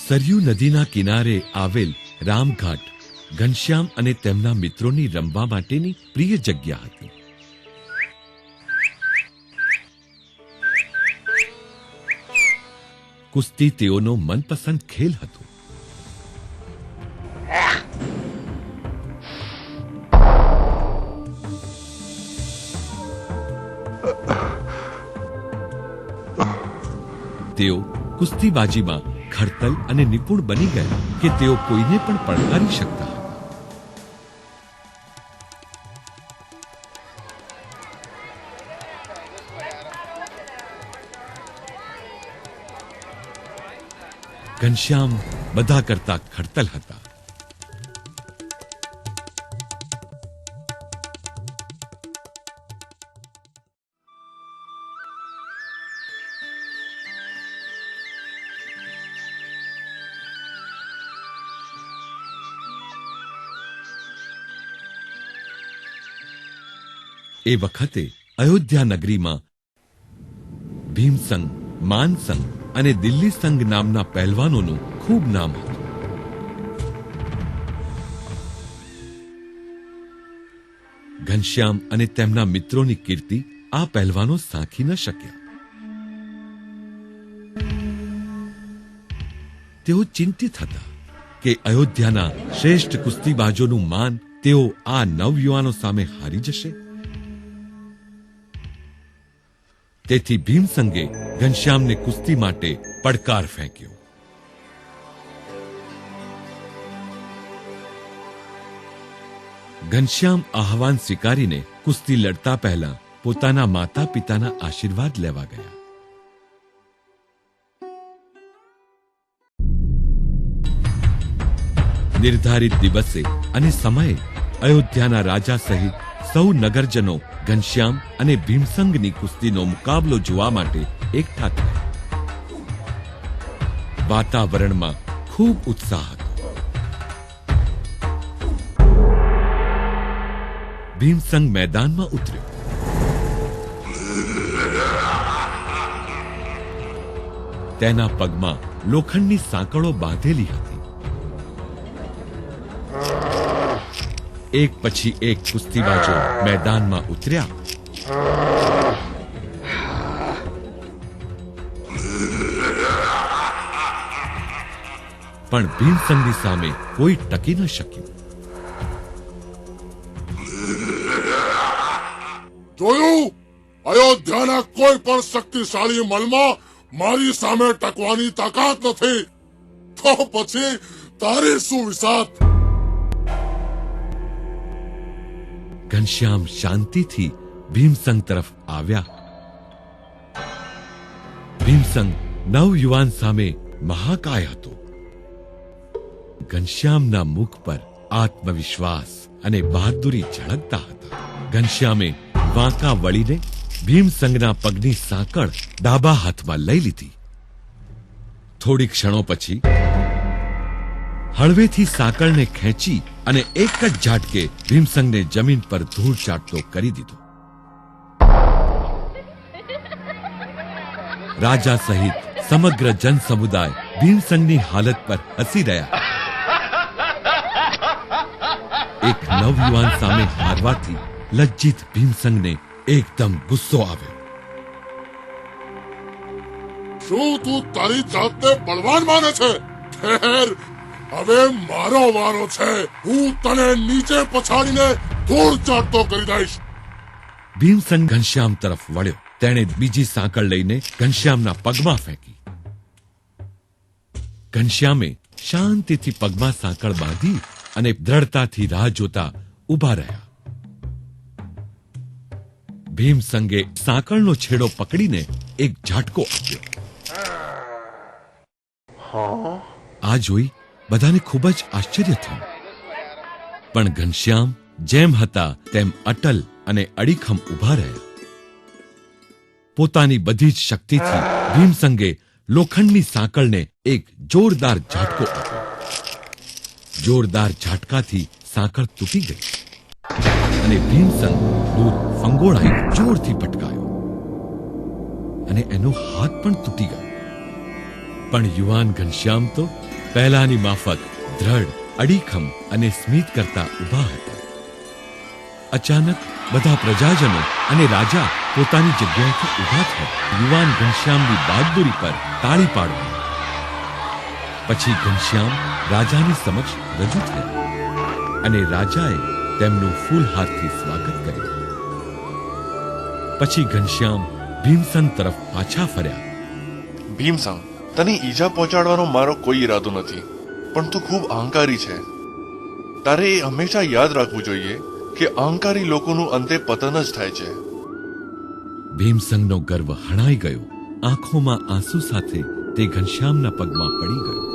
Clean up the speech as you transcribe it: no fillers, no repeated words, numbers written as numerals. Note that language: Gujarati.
સરયુ નદીના કિનારે આવેલ રામઘાટ ઘનશ્યામ અને તેમના મિત્રોની રમવા માટેની પ્રિય જગ્યા હતી. કુસ્તી તેઓનો મનપસંદ ખેલ હતો. તેઓ કુસ્તીબાજીમાં ખડતલ અને નિપુણ બની ગયા કે તેઓ કોઈને પણ પડકારી શકતા હતા. ઘનશ્યામ બધા કરતા ખડતલ હતા. એ વખતે અયોધ્યા નગરીમાં ભીમસંગ, માનસંગ અને દિલ્હી સંઘ નામના પહેલવાનોનું ખૂબ નામ હતું. ઘનશ્યામ અને તેમના મિત્રોની કીર્તિ આ પહેલવાનો સાંખી ન શક્યા. તેઓ ચિંતિત હતા કે અયોધ્યાના શ્રેષ્ઠ કુસ્તીબાજોનું માન તેઓ આ નવયુવાનો સામે હારી જશે. તેથી ભીમસંગે ઘનશ્યામને કુસ્તી માટે પડકાર ફેંક્યો. ઘનશ્યામ આહવાન સ્વીકારીને કુસ્તી લડતા પહેલા પોતાના માતા પિતાના આશીર્વાદ લેવા ગયા. નિર્ધારિત દિવસે અને સમયે અયોધ્યાના રાજા સહિત સૌ નગરજનો ઘનશ્યામ અને ભીમસંગની કુસ્તીનો મુકાબલો જોવા માટે એકઠા થયા. વાતાવરણમાં ખૂબ ઉત્સાહ હતો. ભીમસંગ મેદાનમાં ઉતર્યો. તેના પગમાં લોખંડની સાંકળો બાંધેલી હતી. એક પછી એક કુસ્તીબાજો મેદાનમાં ઉતર્યા. પણ ભીમસંગની સામે કોઈ ટકી ન શક્યું. જોયું, અયોધ્યાના કોઈ પણ શક્તિશાળી મલમાં મારી સામે ટકવાની તાકાત નથી, તો પછી તારી શું વિસાત? ઘનશ્યામ શાંતિથી ભીમસંગ તરફ આવ્યા. ભીમસંગ નવયુવાન સામે મહાકાય હતો. ઘનશ્યામના મુખ પર આત્મવિશ્વાસ અને બહાદુરી ઝળકતા હતા. ઘનશ્યામે વાંકા વળીને ભીમસંગના પગની સાંકળ ડાબા હાથમાં લઈ લીધી. થોડી ક્ષણો પછી હળવેથી સાંકળને ખેંચી અને એક જ ઝાટકે ભીમસંગને જમીન પર ધૂળ ચાટતો કરી દીધો. રાજા સહિત સમગ્ર જન સમુદાય ભીમસંગની હાલત પર હસી રહ્યા. એક નવયુવાન સામે હારવાથી લજ્જિત ભીમસંગને એકદમ ગુસ્સો આવ્યો. શું તું તારી જાતને બળવાન માને છે? ઠેર, હવે મારો વારો છે. હું તને નીચે પછાડીને ધૂળ ચાટતો કરી દઈશ. ભીમસંગ ઘનશ્યામ તરફ વળ્યો. તેણે બીજી સાંકળ લઈને ઘનશ્યામના પગમાં ફેંકી. ઘનશ્યામે શાંતિથી પગમાં સાંકળ બાંધી અને દ્રઢતાથી રાહ જોતા ઊભા રહ્યા. ભીમસંગે સાંકળનો છેડો પકડીને એક ઝાટકો આપ્યો. આ જોઈ બધાને ખૂબ જ આશ્ચર્ય થયું. પણ ઘનશ્યામ જેમ હતા તેમ અટલ અને અડીખમ ઊભા રહ્યા. પોતાની બધી જ શક્તિથી ભીમસંગે લોખંડની સાંકળને એક જોરદાર ઝાટકો આપ્યો. જોરદાર ઝાટકાથી સાંકળ તૂટી ગઈ અને ભીમસંગ દૂર ફંગોળાઈ જોરથી પટકાયો અને એનો હાથ પણ તૂટી ગયો. પણ યુવાન ઘનશ્યામ તો પહેલાની માફક દ્રઢ, અડીખમ અને સ્મિત કરતા ઊભા હતા. અચાનક બધા પ્રજાજનો અને રાજા પોતાની જગ્યાએથી ઊભા થયા. યુવાન ઘનશ્યામની બહાદુરી પર તાળી પાડવા. પછી ઘનશ્યામ રાજાની સમક્ષ રજૂ થયા અને રાજાએ તેમનું ફૂલહારથી સ્વાગત કર્યું. પછી ઘનશ્યામ ભીમસન તરફ પાછા ફર્યા. ભીમસંગ, તને ઈજા પહોંચાડવાનો મારો કોઈ ઈરાદો નથી, પણ તું ખૂબ અહંકારી છે. તારે એ હંમેશા યાદ રાખવું જોઈએ કે અહંકારી લોકોનું અંતે પતન જ થાય છે. ભીમસંગનો ગર્વ હણાઈ ગયો. આંખોમાં આંસુ સાથે તે ઘનશ્યામના પગમાં પડી ગયો.